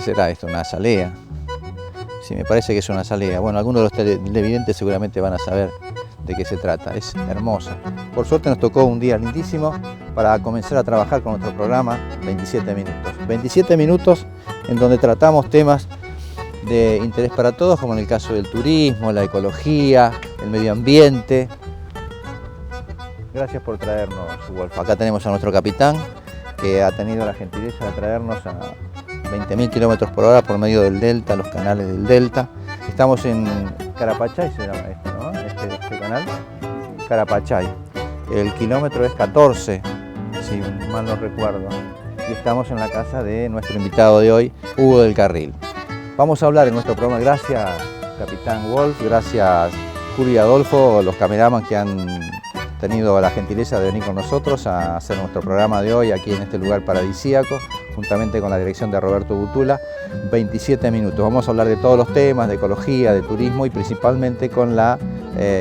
será esto? ¿Una azalea? Sí, me parece que es una azalea. Bueno, algunos de los televidentes seguramente van a saber de qué se trata. Es hermosa. Por suerte nos tocó un día lindísimo para comenzar a trabajar con nuestro programa 27 minutos. 27 minutos en donde tratamos temas de interés para todos, como en el caso del turismo, la ecología, el medio ambiente. Gracias por traernos, Wolf. Acá tenemos a nuestro capitán, que ha tenido la gentileza de traernos a 20.000 kilómetros por hora por medio del delta, los canales del delta. Estamos en Carapachay, se llama esto, ¿no? Este canal, Carapachay. El kilómetro es 14, si mal no recuerdo. Y estamos en la casa de nuestro invitado de hoy, Hugo del Carril. Vamos a hablar en nuestro programa. Gracias, capitán Wolf, gracias, Julio y Adolfo, los cameraman que han tenido la gentileza de venir con nosotros a hacer nuestro programa de hoy aquí en este lugar paradisíaco, juntamente con la dirección de Roberto Butula. 27 minutos. Vamos a hablar de todos los temas, de ecología, de turismo y principalmente con la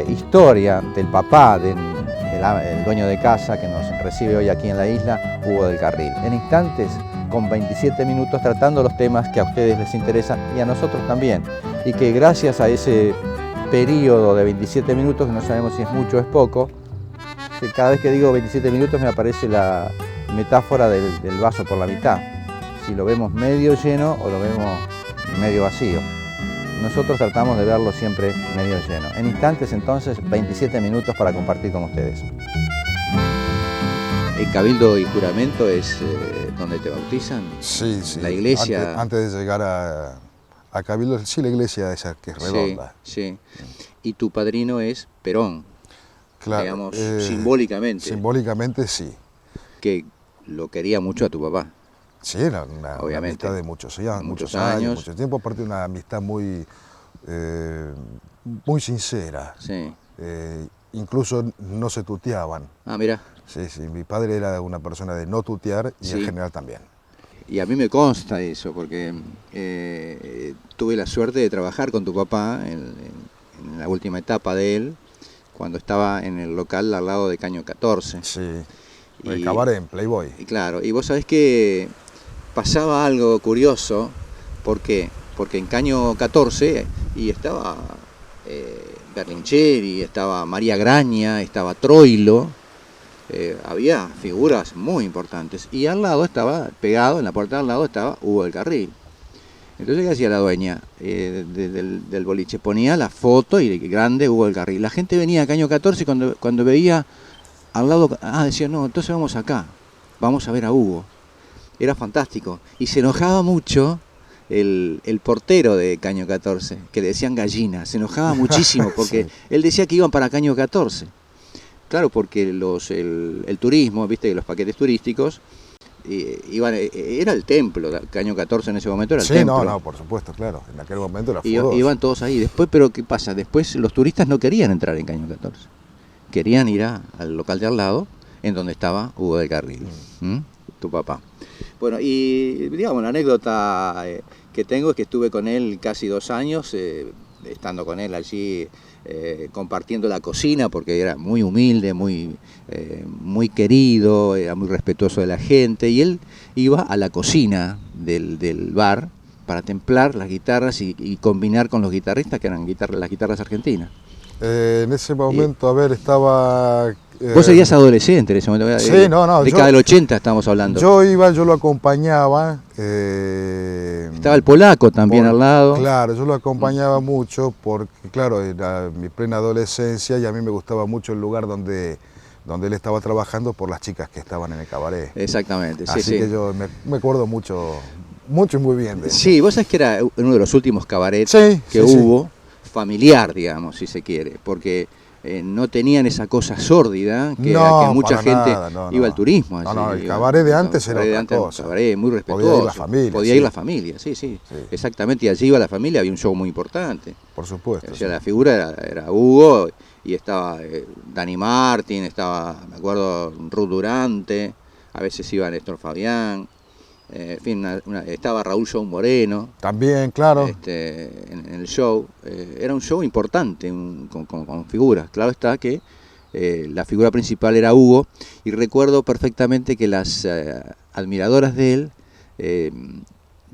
historia del papá, del dueño de casa que nos recibe hoy aquí en la isla, Hugo del Carril. En instantes, con 27 minutos, tratando los temas que a ustedes les interesan y a nosotros también. Y que gracias a ese periodo de 27 minutos, que no sabemos si es mucho o es poco, cada vez que digo 27 minutos me aparece la metáfora del vaso por la mitad. Si lo vemos medio lleno o lo vemos medio vacío. Nosotros tratamos de verlo siempre medio lleno. En instantes, entonces, 27 minutos para compartir con ustedes. ¿El cabildo y juramento es donde te bautizan? Sí, sí. La iglesia. Antes de llegar a cabildo, sí, la iglesia esa que es redonda. Sí, sí. Y tu padrino es Perón. Claro, digamos, simbólicamente. Simbólicamente sí. Que lo quería mucho a tu papá. Sí, era una amistad de muchos años, mucho tiempo, aparte de una amistad muy sincera. Sí. Incluso no se tuteaban. Ah, mira. Sí, sí, mi padre era una persona de no tutear y en general también. Y a mí me consta eso, porque tuve la suerte de trabajar con tu papá en la última etapa de él, cuando estaba en el local al lado de Caño 14. Sí, el cabaret en Playboy. Y claro, y vos sabés que pasaba algo curioso. ¿Por qué? Porque en Caño 14 y estaba Berlincheri, estaba María Graña, estaba Troilo, había figuras muy importantes. Y al lado estaba, pegado, en la puerta al lado estaba Hugo del Carril. Entonces, ¿qué hacía la dueña del boliche? Ponía la foto y grande Hugo del Carril. La gente venía a Caño 14 y cuando veía al lado, decía, no, entonces vamos acá, vamos a ver a Hugo. Era fantástico. Y se enojaba mucho el portero de Caño 14, que le decían gallina. Se enojaba muchísimo porque sí. Él decía que iban para Caño 14. Claro, porque el turismo, viste, los paquetes turísticos, era el templo, Caño 14 en ese momento era el templo. Sí, no, por supuesto, claro, en aquel momento era furioso. Iban todos ahí. Después, pero ¿qué pasa? Después los turistas no querían entrar en Caño 14. Querían ir al local de al lado, en donde estaba Hugo del Carril, tu papá. Bueno, y digamos, la anécdota que tengo es que estuve con él casi 2 años, estando con él allí, compartiendo la cocina, porque era muy humilde, muy querido, era muy respetuoso de la gente, y él iba a la cocina del bar para templar las guitarras y combinar con los guitarristas, que eran las guitarras argentinas. En ese momento, estaba... Vos serías adolescente en ese momento. Sí, década del 80 estamos hablando. Yo lo acompañaba. Estaba el polaco también al lado. Claro, yo lo acompañaba mucho porque, claro, era mi plena adolescencia y a mí me gustaba mucho el lugar donde él estaba trabajando por las chicas que estaban en el cabaret. Exactamente, sí, Así que yo me acuerdo mucho y muy bien de eso. Sí, vos sabés que era uno de los últimos cabarets que hubo, familiar, digamos, si se quiere, porque no tenían esa cosa sórdida que mucha gente iba al turismo. El cabaret de antes era otra cosa. Un cabaret muy respetuoso. Podía ir la familia, sí, exactamente, y allí iba la familia, había un show muy importante. Por supuesto. O sea, la figura era Hugo, y estaba Dani Martin, estaba, me acuerdo, Ruth Durante, a veces iba Néstor Fabián. En fin, estaba Raúl Show Moreno. También, claro. En el show. Era un show importante, con figuras. Claro está que la figura principal era Hugo, y recuerdo perfectamente que las admiradoras de él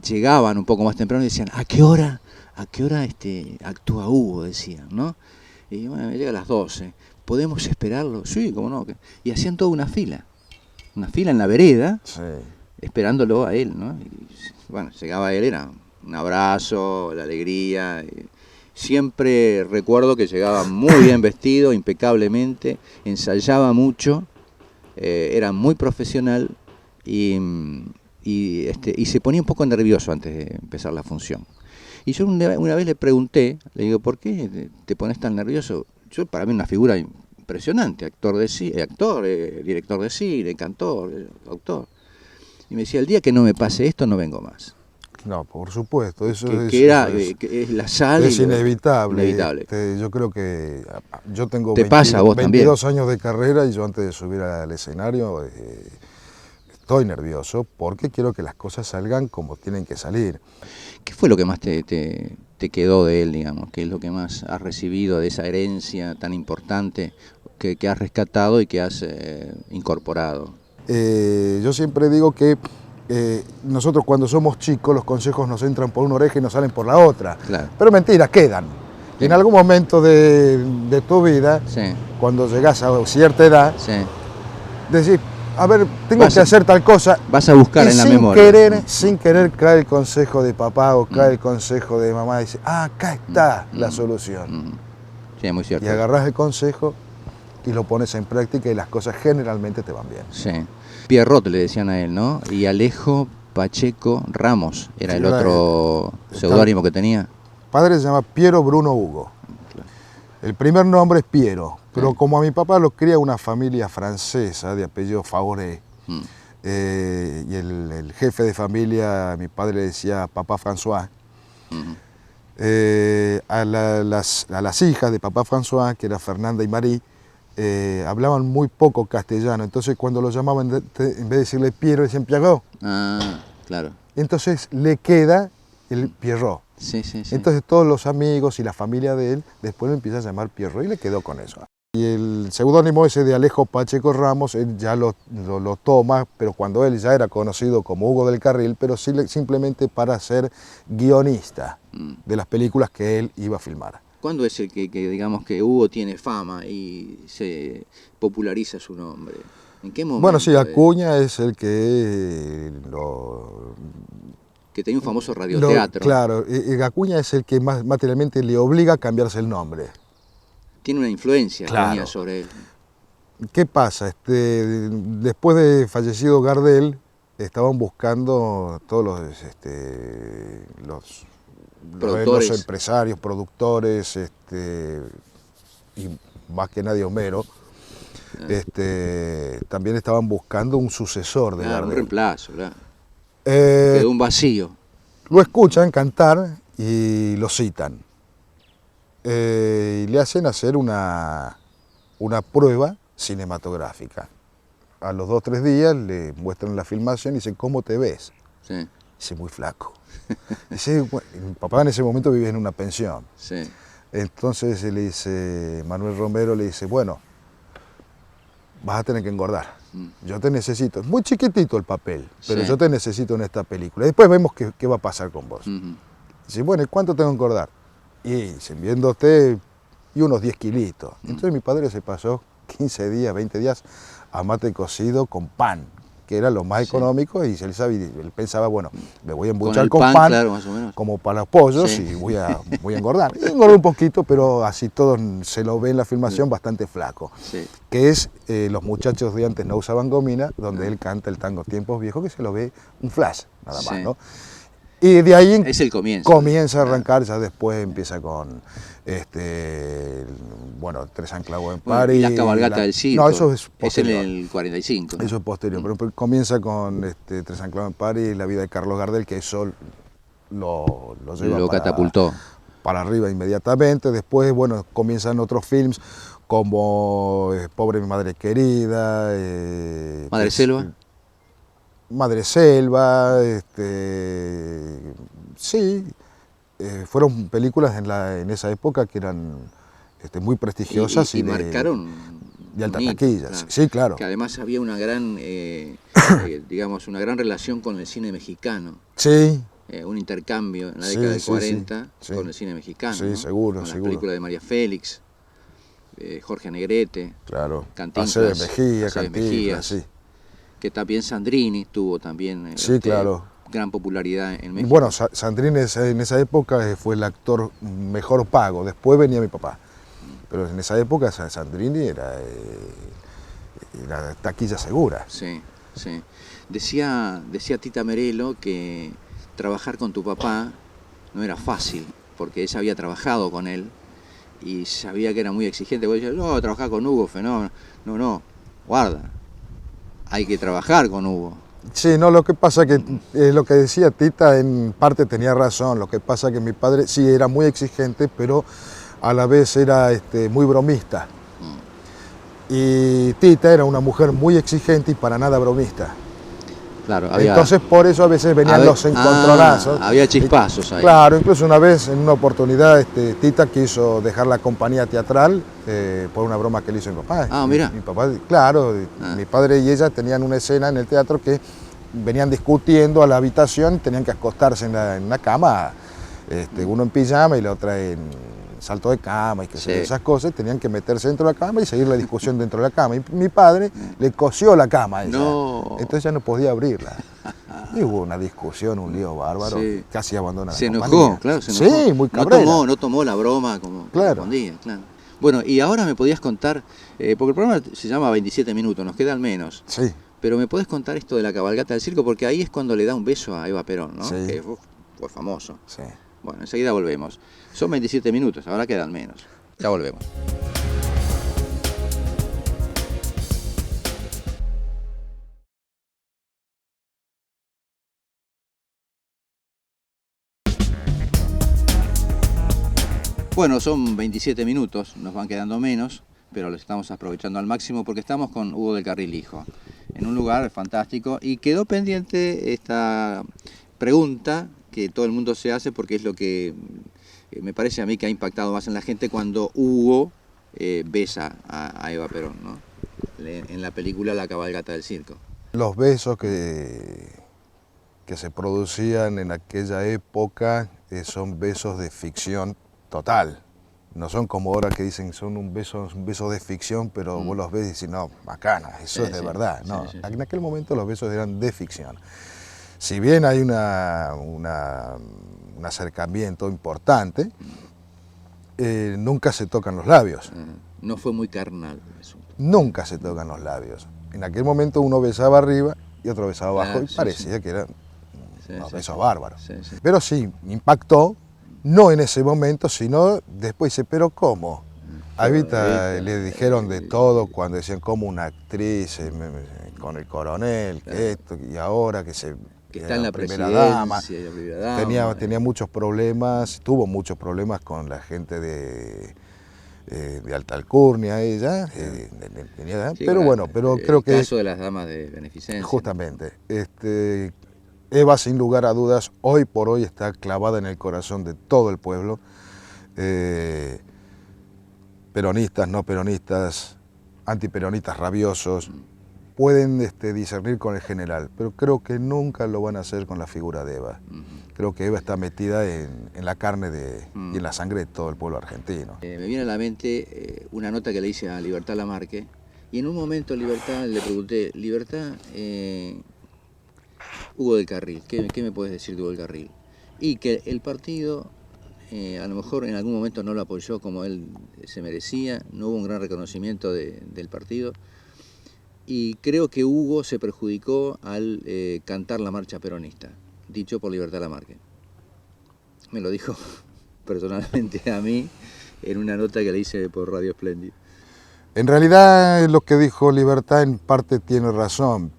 llegaban un poco más temprano y decían, ¿a qué hora actúa Hugo? Decían, ¿no? Y bueno, me llega a las 12. ¿Podemos esperarlo? Sí, cómo no. Y hacían toda una fila en la vereda, Sí. esperándolo a él, ¿no? Y, bueno, llegaba él, era un abrazo, la alegría. Siempre recuerdo que llegaba muy bien vestido, impecablemente, ensayaba mucho, era muy profesional y se ponía un poco nervioso antes de empezar la función. Y yo una vez le pregunté, le digo, ¿por qué te pones tan nervioso? Yo, para mí, una figura impresionante, director de cine, cantor, autor. Y me decía, el día que no me pase esto, no vengo más. No, por supuesto, eso que es la sal. Es inevitable. Inevitable. Yo creo que yo tengo ¿Te pasa a vos 22 también? años de carrera y yo antes de subir al escenario estoy nervioso porque quiero que las cosas salgan como tienen que salir. ¿Qué fue lo que más te quedó de él, digamos? ¿Qué es lo que más has recibido de esa herencia tan importante que has rescatado y que has incorporado? Yo siempre digo que nosotros cuando somos chicos los consejos nos entran por una oreja y nos salen por la otra. Claro. Pero mentira, quedan. Sí. En algún momento de tu vida, Sí. cuando llegas a cierta edad, Sí. decís, a ver, tengo que hacer tal cosa. Vas a buscar y en la memoria. Sin querer cae el consejo de papá o cae el consejo de mamá y dice, acá está la solución. Sí, es muy cierto. Y agarrás el consejo y lo pones en práctica y las cosas generalmente te van bien. Sí. Pierrot le decían a él, ¿no? Y Alejo Pacheco Ramos era el otro seudónimo que tenía. Padre se llama Piero Bruno Hugo. El primer nombre es Piero, pero como a mi papá lo cría una familia francesa de apellido Fauré, y el jefe de familia, mi padre le decía Papá François, a las hijas de Papá François, que era Fernanda y Marie, hablaban muy poco castellano, entonces cuando lo llamaban, en vez de decirle Piero, decían Pierrot. Ah, claro. Entonces le queda el Pierrot. Sí. Entonces todos los amigos y la familia de él después lo empiezan a llamar Pierrot y le quedó con eso. Y el seudónimo ese de Alejo Pacheco Ramos, él ya lo toma, pero cuando él ya era conocido como Hugo del Carril, pero simplemente para ser guionista de las películas que él iba a filmar. ¿Cuándo es el que digamos que Hugo tiene fama y se populariza su nombre? ¿En qué momento? Bueno, sí, Acuña es el que que tenía un famoso radioteatro. Claro, Acuña es el que más materialmente le obliga a cambiarse el nombre. Tiene una influencia claro. Sobre él. ¿Qué pasa? Después de fallecido Gardel, estaban buscando todos los empresarios, productores, y más que nadie Homero, también estaban buscando un sucesor de Gardel. Un reemplazo, claro. Quedó un vacío. Lo escuchan cantar y lo citan. Y le hacen hacer una prueba cinematográfica. A los 2 o 3 días le muestran la filmación y dicen, ¿cómo te ves? Sí. Dice, muy flaco. Dice, mi papá en ese momento vivía en una pensión. Sí. Entonces le dice, Manuel Romero le dice, bueno, vas a tener que engordar. Yo te necesito. Es muy chiquitito el papel, pero yo te necesito en esta película. Después vemos qué va a pasar con vos. Dice, bueno, ¿y cuánto tengo que engordar? Y dicen, viéndote, y unos 10 kilitos. Entonces mi padre se pasó 15 días, 20 días a mate cocido con pan, que era lo más económico, y él pensaba, bueno, me voy a embuchar con pan claro, más o menos. Como para los pollos y voy a engordar. Y engordó un poquito, pero así todo se lo ve en la filmación bastante flaco. Sí. Que es Los muchachos de antes no usaban gomina, donde él canta el tango Tiempos Viejos, que se lo ve un flash, nada más, ¿no? Y de ahí es el comienzo. Comienza a arrancar, ya después empieza con Tres anclavos en París. Y la cabalgata del circo. No, eso es posterior. Es en el 45. ¿no? Eso es posterior, pero comienza con Tres anclavos en París, La vida de Carlos Gardel, que eso lo lleva lo catapultó para arriba inmediatamente. Después, bueno, comienzan otros films como Pobre mi madre querida. Madre Selva. Madre Selva, sí, fueron películas en esa época que eran muy prestigiosas y marcaron de alta taquilla. Claro. Sí, claro. Que además había una gran, digamos, una gran relación con el cine mexicano. Sí. un intercambio en la década del 40 con el cine mexicano. Sí, ¿no? seguro, con seguro. las películas de María Félix, Jorge Negrete, claro. Cantinflas, Aceves Mejía, sí. Que también Sandrini tuvo también claro. gran popularidad en México. Bueno, Sandrini en esa época fue el actor mejor pago, después venía mi papá. Pero en esa época Sandrini era taquilla segura. Sí, sí. Decía Tita Merelo que trabajar con tu papá no era fácil, porque ella había trabajado con él y sabía que era muy exigente. Porque ella, no, trabajar con Hugo, fenómeno. No, guarda, hay que trabajar con Hugo. Sí, no, lo que pasa que lo que decía Tita en parte tenía razón. Lo que pasa que mi padre sí era muy exigente, pero a la vez era muy bromista. Y Tita era una mujer muy exigente y para nada bromista. Claro, entonces por eso a veces venían los encontronazos. Había chispazos ahí. Claro, incluso una vez en una oportunidad Tita quiso dejar la compañía teatral por una broma que le hizo mi papá. Mira. Mi papá, claro, mi padre y ella tenían una escena en el teatro que venían discutiendo a la habitación, tenían que acostarse en la cama, uno en pijama y la otra en salto de cama y esas cosas, tenían que meterse dentro de la cama y seguir la discusión dentro de la cama. Y mi padre le cosió la cama a ella, entonces ya no podía abrirla. Y hubo una discusión, un lío bárbaro, casi abandona la compañía. Se enojó, claro, se enojó. Sí, muy cabrera. No tomó la broma como correspondía, claro. Bueno, y ahora me podías contar, porque el programa se llama 27 minutos, nos quedan menos. Sí. Pero me podés contar esto de la cabalgata del circo, porque ahí es cuando le da un beso a Eva Perón, ¿no? Sí. Que fue famoso. Sí. Bueno, enseguida volvemos. Son 27 minutos, ahora quedan menos. Ya volvemos. Bueno, son 27 minutos, nos van quedando menos, pero los estamos aprovechando al máximo porque estamos con Hugo del Carril Hijo, en un lugar fantástico, y quedó pendiente esta pregunta que todo el mundo se hace porque es lo que me parece a mí que ha impactado más en la gente cuando Hugo besa a Eva Perón, ¿no? En la película La cabalgata del circo. Los besos que se producían en aquella época son besos de ficción total. No son como ahora que dicen son un beso de ficción, pero vos los ves y decís, no, bacana, eso es de verdad. No, en aquel momento los besos eran de ficción. Si bien hay un acercamiento importante, nunca se tocan los labios. No fue muy carnal eso. Nunca se tocan los labios. En aquel momento uno besaba arriba y otro besaba abajo y parecía que eran unos besos bárbaros. Pero sí, impactó, no en ese momento, sino después dice, pero ¿cómo? A Evita le dijeron de todo cuando decían como una actriz con el coronel, que esto, y ahora que está en la primera dama. Tenía muchos problemas, tuvo muchos problemas con la gente de alta alcurnia ella, pero bueno, pero creo que... El caso de las damas de beneficencia. Justamente. Eva, sin lugar a dudas, hoy por hoy está clavada en el corazón de todo el pueblo. Peronistas, no peronistas, antiperonistas rabiosos, pueden discernir con el general, pero creo que nunca lo van a hacer con la figura de Eva. Creo que Eva está metida en la carne y en la sangre de todo el pueblo argentino. Me viene a la mente una nota que le hice a Libertad Lamarque, y en un momento Libertad le pregunté, Libertad, Hugo del Carril, ¿qué me puedes decir de Hugo del Carril? Y que el partido a lo mejor en algún momento no lo apoyó como él se merecía, no hubo un gran reconocimiento del partido, y creo que Hugo se perjudicó al cantar la marcha peronista, dicho por Libertad Lamarque. Me lo dijo personalmente a mí en una nota que le hice por Radio Splendid. En realidad lo que dijo Libertad en parte tiene razón.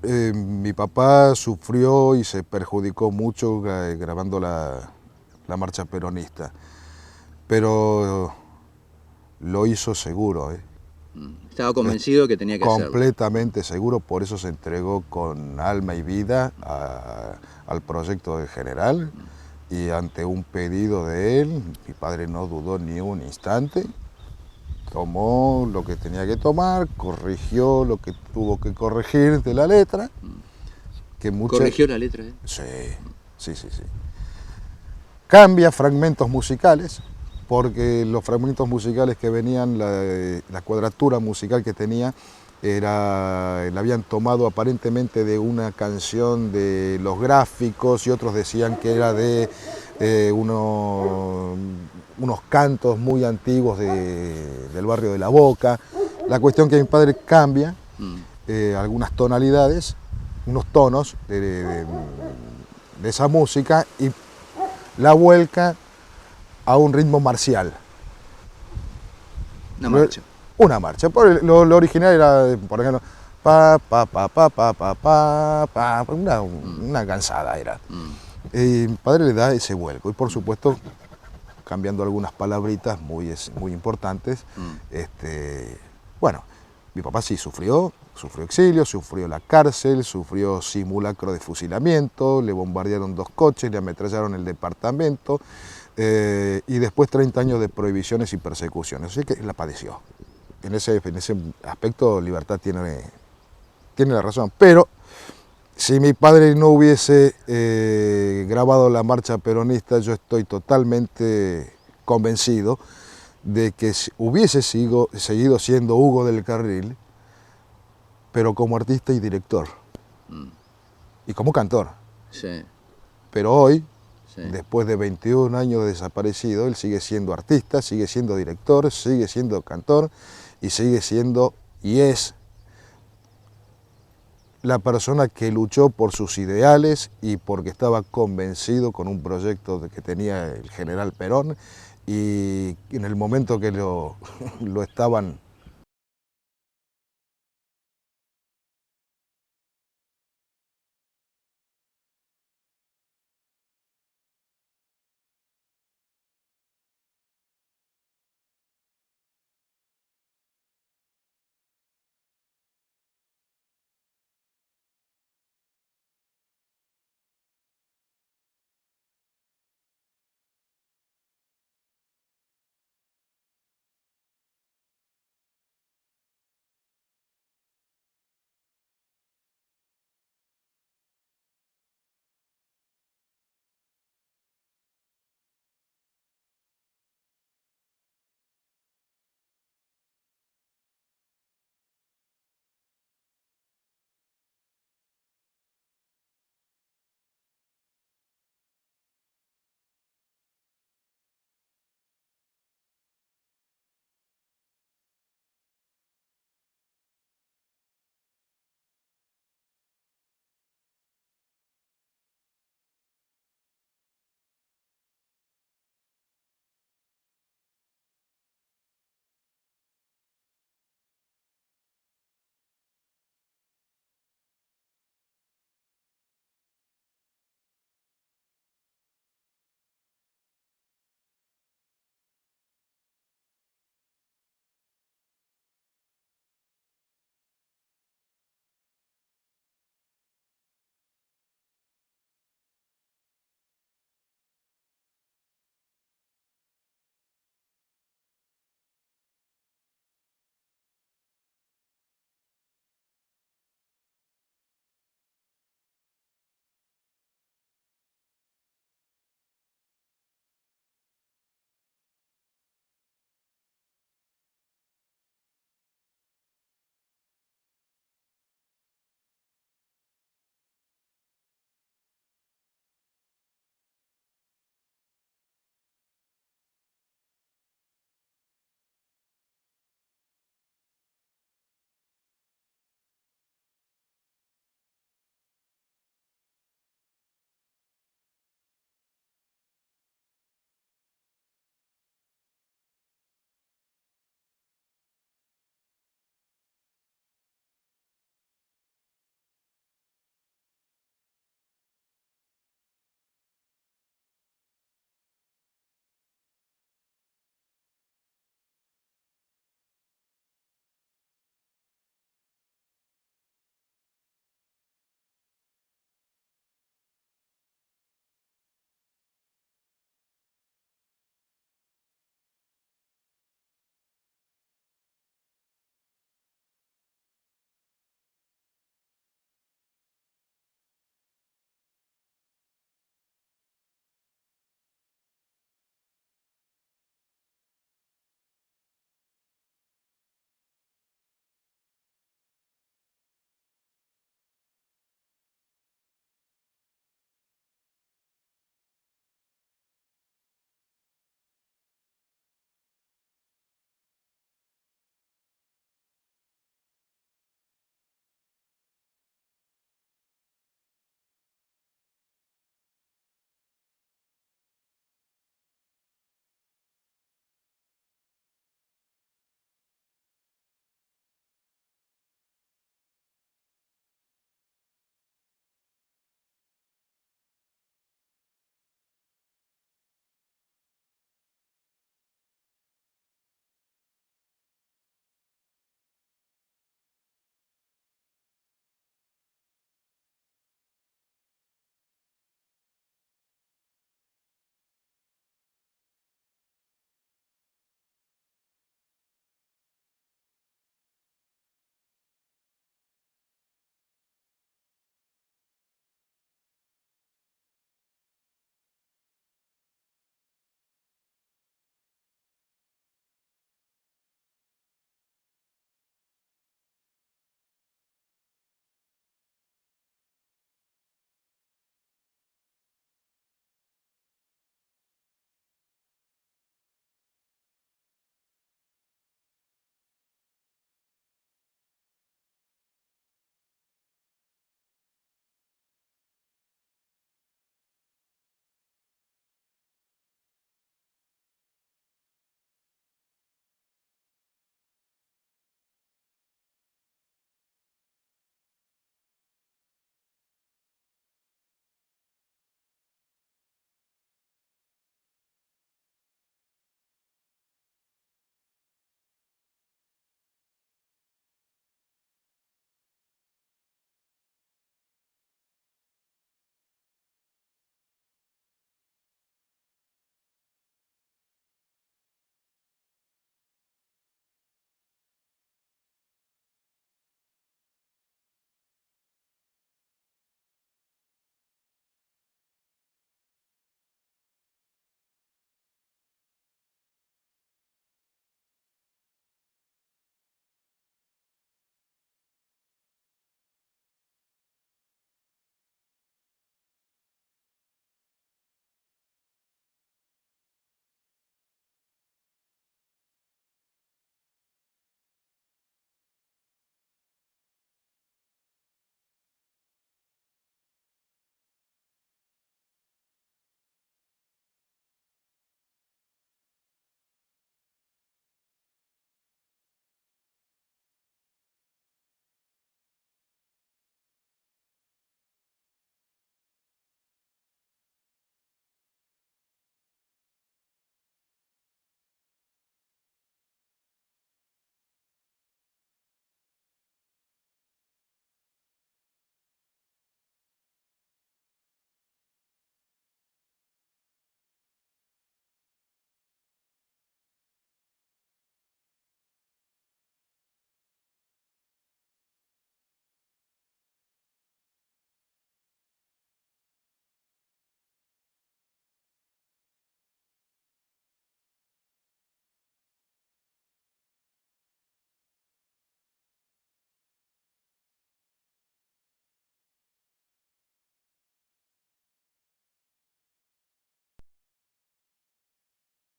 Mi papá sufrió y se perjudicó mucho grabando la marcha peronista, pero lo hizo seguro. Estaba convencido que tenía que hacerlo. Completamente seguro, por eso se entregó con alma y vida al proyecto del general, y ante un pedido de él, mi padre no dudó ni un instante, tomó lo que tenía que tomar, corrigió lo que tuvo que corregir de la letra que muchas... ¿Corrigió la letra? Sí. Cambia fragmentos musicales, porque los fragmentos musicales que venían, la cuadratura musical que tenía, la habían tomado aparentemente de una canción de Los Gráficos, y otros decían que era de unos cantos muy antiguos del barrio de La Boca. La cuestión que mi padre cambia algunas tonalidades, unos tonos de esa música, y la vuelca a un ritmo marcial. Una marcha. Una marcha. Lo original era, por ejemplo, pa, pa, pa, pa, pa, pa, pa, pa, una cansada era. Y mi padre le da ese vuelco, y por supuesto, cambiando algunas palabritas muy importantes. Bueno, mi papá sí sufrió exilio, sufrió la cárcel, sufrió simulacro de fusilamiento, le bombardearon 2 coches, le ametrallaron el departamento, y después 30 años de prohibiciones y persecuciones, así que la padeció. En ese aspecto, Libertad tiene la razón, pero si mi padre no hubiese grabado la marcha peronista, yo estoy totalmente convencido de que hubiese seguido siendo Hugo del Carril, pero como artista y director, y como cantor. Sí. Pero hoy, sí, después de 21 años desaparecido, él sigue siendo artista, sigue siendo director, sigue siendo cantor, y sigue siendo, y es, la persona que luchó por sus ideales y porque estaba convencido con un proyecto que tenía el general Perón, y en el momento que lo estaban